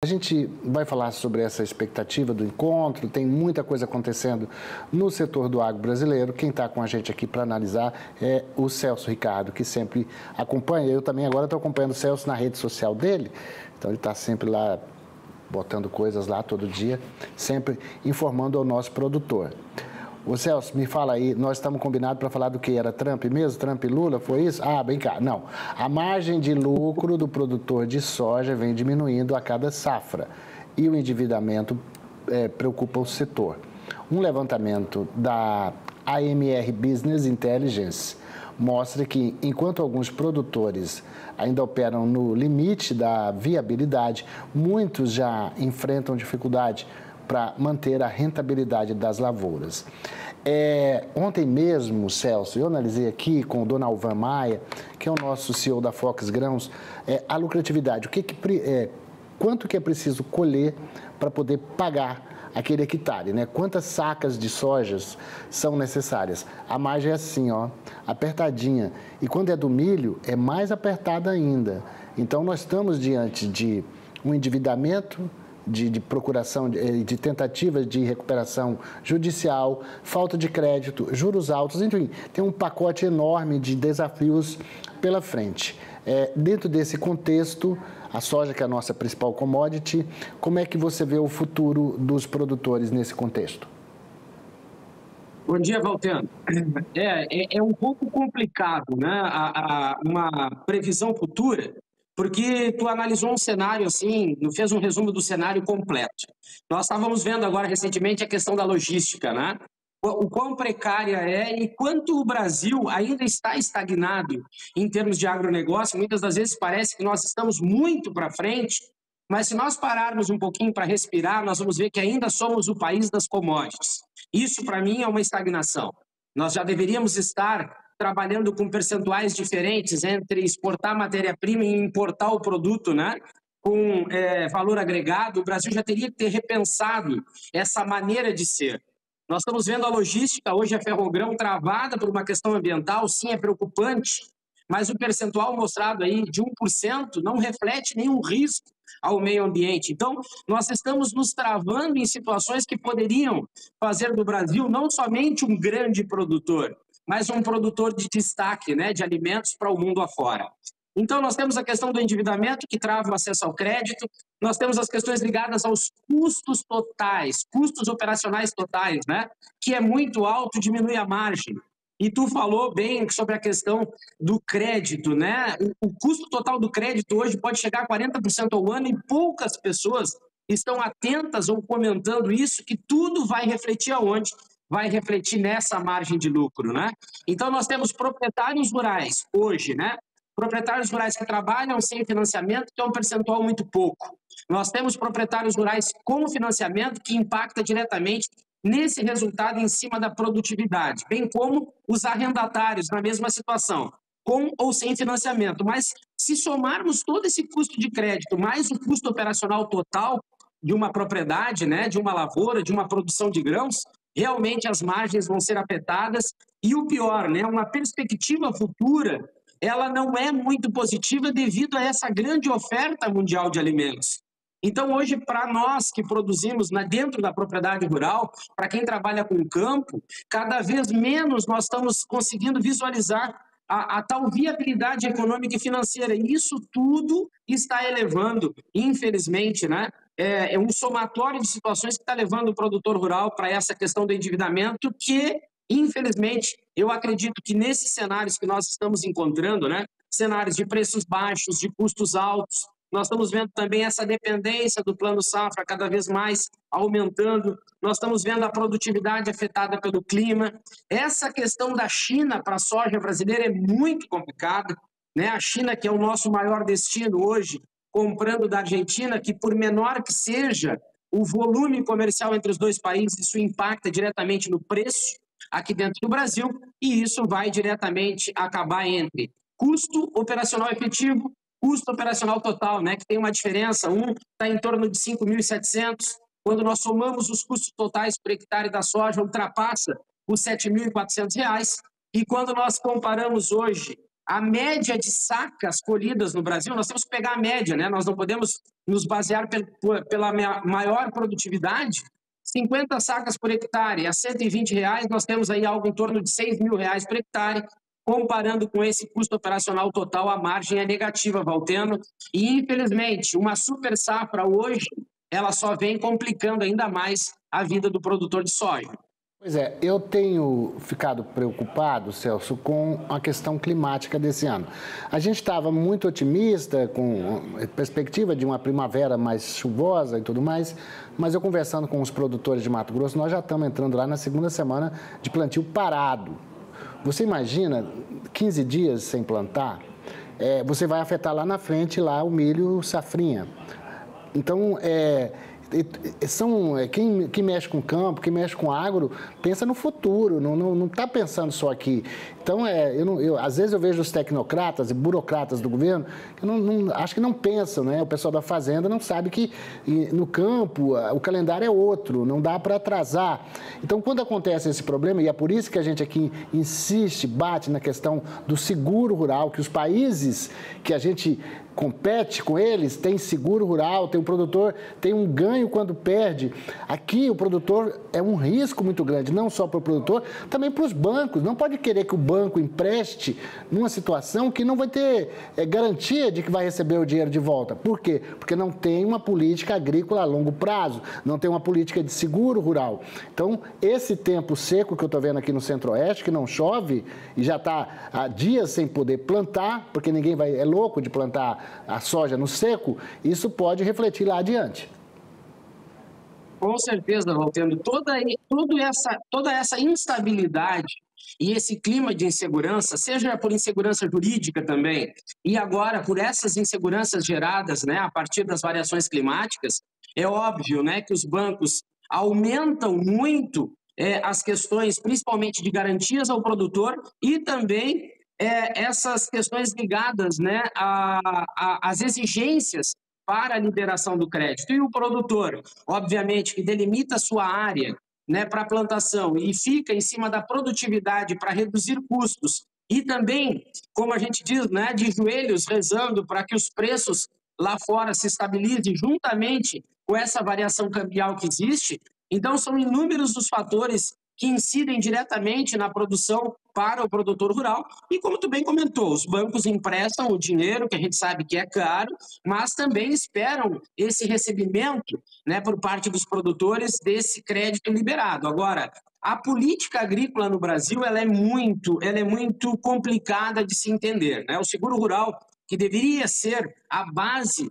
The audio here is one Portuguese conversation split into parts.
A gente vai falar sobre essa expectativa do encontro, tem muita coisa acontecendo no setor do agro brasileiro. Quem está com a gente aqui para analisar é o Celso Ricardo, que sempre acompanha. Eu também agora estou acompanhando o Celso na rede social dele, então ele está sempre lá botando coisas lá todo dia, sempre informando ao nosso produtor. Ô Celso, me fala aí, nós estamos combinados para falar do que? Era Trump mesmo? Trump e Lula? Foi isso? Ah, bem cá. Não. A margem de lucro do produtor de soja vem diminuindo a cada safra e o endividamento preocupa o setor. Um levantamento da AMR Business Intelligence mostra que, enquanto alguns produtores ainda operam no limite da viabilidade, muitos já enfrentam dificuldade para manter a rentabilidade das lavouras. Ontem mesmo, Celso, eu analisei aqui com o Dona Alvan Maia, que é o nosso CEO da Fox Grãos, a lucratividade, quanto que é preciso colher para poder pagar aquele hectare, né? Quantas sacas de sojas são necessárias? A margem é assim, ó, apertadinha. E quando é do milho, é mais apertada ainda. Então, nós estamos diante de um endividamento, de procuração, de tentativas de recuperação judicial, falta de crédito, juros altos, enfim, tem um pacote enorme de desafios pela frente. Dentro desse contexto, a soja, que é a nossa principal commodity, como é que você vê o futuro dos produtores nesse contexto? Bom dia, Valteno. É um pouco complicado, né, uma previsão futura, porque tu analisou um cenário assim, fez um resumo do cenário completo. Nós estávamos vendo agora recentemente a questão da logística, né? O quão precária é e quanto o Brasil ainda está estagnado em termos de agronegócio. Muitas das vezes parece que nós estamos muito para frente, mas se nós pararmos um pouquinho para respirar, nós vamos ver que ainda somos o país das commodities. Isso, para mim, é uma estagnação. Nós já deveríamos estar trabalhando com percentuais diferentes entre exportar matéria-prima e importar o produto, né? Com valor agregado. O Brasil já teria que ter repensado essa maneira de ser. Nós estamos vendo a logística, hoje a Ferrogrão travada por uma questão ambiental, sim, é preocupante, mas o percentual mostrado aí de 1% não reflete nenhum risco ao meio ambiente. Então, nós estamos nos travando em situações que poderiam fazer do Brasil não somente um grande produtor, mas um produtor de destaque, né, de alimentos para o mundo afora. Então, nós temos a questão do endividamento, que trava o acesso ao crédito, nós temos as questões ligadas aos custos totais, custos operacionais totais, né, que é muito alto, diminui a margem. E tu falou bem sobre a questão do crédito, né? O custo total do crédito hoje pode chegar a 40% ao ano e poucas pessoas estão atentas ou comentando isso, que tudo vai refletir aonde? Vai refletir nessa margem de lucro, né? Então, nós temos proprietários rurais hoje, né? Proprietários rurais que trabalham sem financiamento, que é um percentual muito pouco. Nós temos proprietários rurais com financiamento, que impacta diretamente nesse resultado em cima da produtividade, bem como os arrendatários na mesma situação, com ou sem financiamento. Mas se somarmos todo esse custo de crédito, mais o custo operacional total de uma propriedade, né, de uma lavoura, de uma produção de grãos, realmente as margens vão ser afetadas e o pior, né, uma perspectiva futura, ela não é muito positiva devido a essa grande oferta mundial de alimentos. Então, hoje, para nós que produzimos dentro da propriedade rural, para quem trabalha com o campo, cada vez menos nós estamos conseguindo visualizar a tal viabilidade econômica e financeira. E isso tudo está elevando, infelizmente, né? É um somatório de situações que está levando o produtor rural para essa questão do endividamento que, infelizmente, eu acredito que nesses cenários que nós estamos encontrando, né? Cenários de preços baixos, de custos altos, nós estamos vendo também essa dependência do plano safra cada vez mais aumentando. Nós estamos vendo a produtividade afetada pelo clima. Essa questão da China para a soja brasileira é muito complicada, né? A China, que é o nosso maior destino hoje, comprando da Argentina, que por menor que seja o volume comercial entre os dois países, isso impacta diretamente no preço aqui dentro do Brasil, e isso vai diretamente acabar entre custo operacional efetivo, custo operacional total, né, que tem uma diferença, um está em torno de 5.700, quando nós somamos os custos totais por hectare da soja, ultrapassa os R$ 7.400, e quando nós comparamos hoje a média de sacas colhidas no Brasil, nós temos que pegar a média, né? Nós não podemos nos basear pela maior produtividade. 50 sacas por hectare a R$ 120, nós temos aí algo em torno de R$ 6.000 por hectare. Comparando com esse custo operacional total, a margem é negativa, Valteno. E, infelizmente, uma super safra hoje, ela só vem complicando ainda mais a vida do produtor de soja. Pois é, eu tenho ficado preocupado, Celso, com a questão climática desse ano. A gente estava muito otimista, com perspectiva de uma primavera mais chuvosa e tudo mais, mas eu conversando com os produtores de Mato Grosso, nós já estamos entrando lá na segunda semana de plantio parado. Você imagina 15 dias sem plantar? Você vai afetar lá na frente lá o milho safrinha. Então, quem mexe com campo, quem mexe com agro, pensa no futuro, não está pensando só aqui. Então, às vezes eu vejo os tecnocratas e burocratas do governo, que acho que não pensam, né? O pessoal da fazenda não sabe que no campo o calendário é outro, não dá para atrasar. Então, quando acontece esse problema, e é por isso que a gente aqui insiste, bate na questão do seguro rural, que os países que a gente compete com eles, tem seguro rural, tem um produtor, tem um ganho quando perde. Aqui o produtor é um risco muito grande, não só para o produtor, também para os bancos. Não pode querer que o banco empreste numa situação que não vai ter garantia de que vai receber o dinheiro de volta. Por quê? Porque não tem uma política agrícola a longo prazo, não tem uma política de seguro rural. Então, esse tempo seco que eu estou vendo aqui no Centro-Oeste, que não chove e já está há dias sem poder plantar, porque ninguém é louco de plantar a soja no seco, isso pode refletir lá adiante. Com certeza, Valtendo. Toda essa instabilidade e esse clima de insegurança, seja por insegurança jurídica também, e agora por essas inseguranças geradas, né, a partir das variações climáticas, é óbvio, né, que os bancos aumentam muito as questões, principalmente de garantias ao produtor e também essas questões ligadas, né, às exigências para a liberação do crédito. E o produtor, obviamente, que delimita a sua área, né, para plantação e fica em cima da produtividade para reduzir custos e também, como a gente diz, né, de joelhos rezando para que os preços lá fora se estabilizem juntamente com essa variação cambial que existe. Então, são inúmeros os fatores que incidem diretamente na produção para o produtor rural. E como tu bem comentou, os bancos emprestam o dinheiro, que a gente sabe que é caro, mas também esperam esse recebimento, né, por parte dos produtores desse crédito liberado. Agora, a política agrícola no Brasil ela é muito complicada de se entender, né? O seguro rural, que deveria ser a base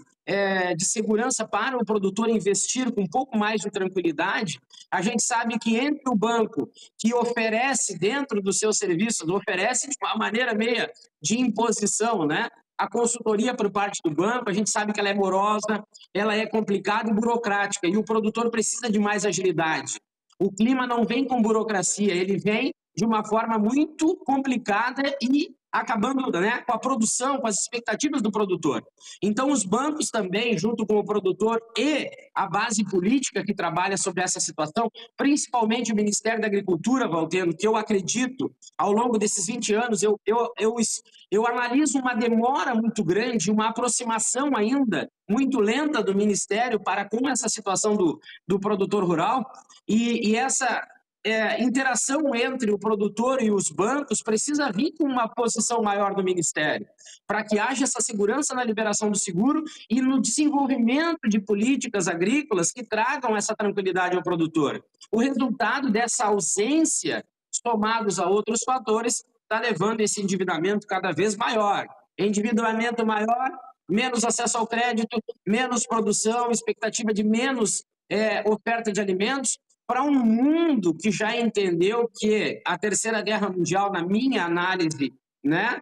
de segurança para o produtor investir com um pouco mais de tranquilidade, a gente sabe que entre o banco que oferece dentro dos seus serviços, oferece de uma maneira meia de imposição, né? A consultoria por parte do banco, a gente sabe que ela é morosa, ela é complicada e burocrática, e o produtor precisa de mais agilidade. O clima não vem com burocracia, ele vem de uma forma muito complicada e acabando, né, com a produção, com as expectativas do produtor. Então, os bancos também, junto com o produtor e a base política que trabalha sobre essa situação, principalmente o Ministério da Agricultura, Valteno, que eu acredito, ao longo desses 20 anos, eu analiso uma demora muito grande, uma aproximação ainda muito lenta do Ministério para com essa situação do produtor rural, e essa interação entre o produtor e os bancos precisa vir com uma posição maior do Ministério, para que haja essa segurança na liberação do seguro e no desenvolvimento de políticas agrícolas que tragam essa tranquilidade ao produtor. O resultado dessa ausência, somados a outros fatores, está levando esse endividamento cada vez maior. Endividamento maior, menos acesso ao crédito, menos produção, expectativa de menos oferta de alimentos, para um mundo que já entendeu que a Terceira Guerra Mundial, na minha análise, né,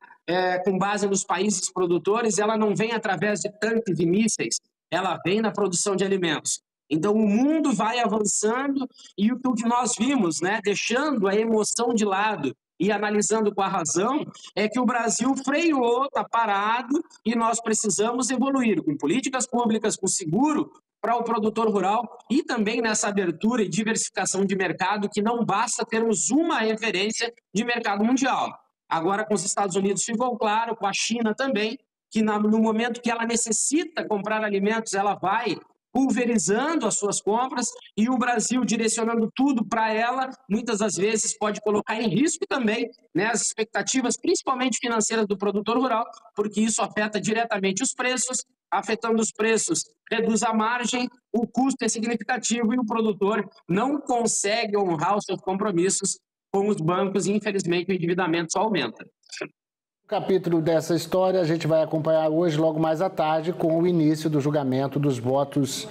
com base nos países produtores, ela não vem através de tanques e mísseis, ela vem na produção de alimentos. Então, o mundo vai avançando e o que nós vimos, né, deixando a emoção de lado e analisando com a razão, é que o Brasil freou, está parado e nós precisamos evoluir com políticas públicas, com seguro, para o produtor rural e também nessa abertura e diversificação de mercado que não basta termos uma referência de mercado mundial. Agora, com os Estados Unidos ficou claro, com a China também, que no momento que ela necessita comprar alimentos, ela vai pulverizando as suas compras, e o Brasil direcionando tudo para ela, muitas das vezes pode colocar em risco também, né, as expectativas, principalmente financeiras do produtor rural, porque isso afeta diretamente os preços, afetando os preços, reduz a margem, o custo é significativo e o produtor não consegue honrar os seus compromissos com os bancos e, infelizmente, o endividamento só aumenta. O capítulo dessa história a gente vai acompanhar hoje, logo mais à tarde, com o início do julgamento dos votos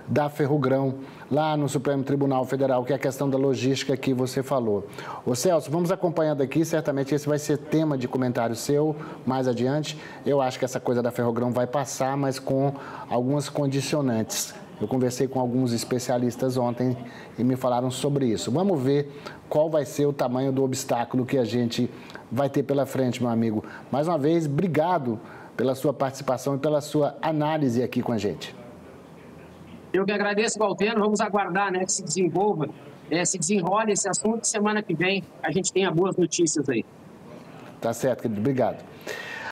da Ferrogrão, lá no Supremo Tribunal Federal, que é a questão da logística que você falou. Ô Celso, vamos acompanhando aqui, certamente esse vai ser tema de comentário seu mais adiante. Eu acho que essa coisa da Ferrogrão vai passar, mas com algumas condicionantes. Eu conversei com alguns especialistas ontem e me falaram sobre isso. Vamos ver qual vai ser o tamanho do obstáculo que a gente vai ter pela frente, meu amigo. Mais uma vez, obrigado pela sua participação e pela sua análise aqui com a gente. Eu que agradeço, Valteno. Vamos aguardar, né, que se desenvolva, se desenrole esse assunto. Semana que vem a gente tenha boas notícias aí. Tá certo, querido. Obrigado.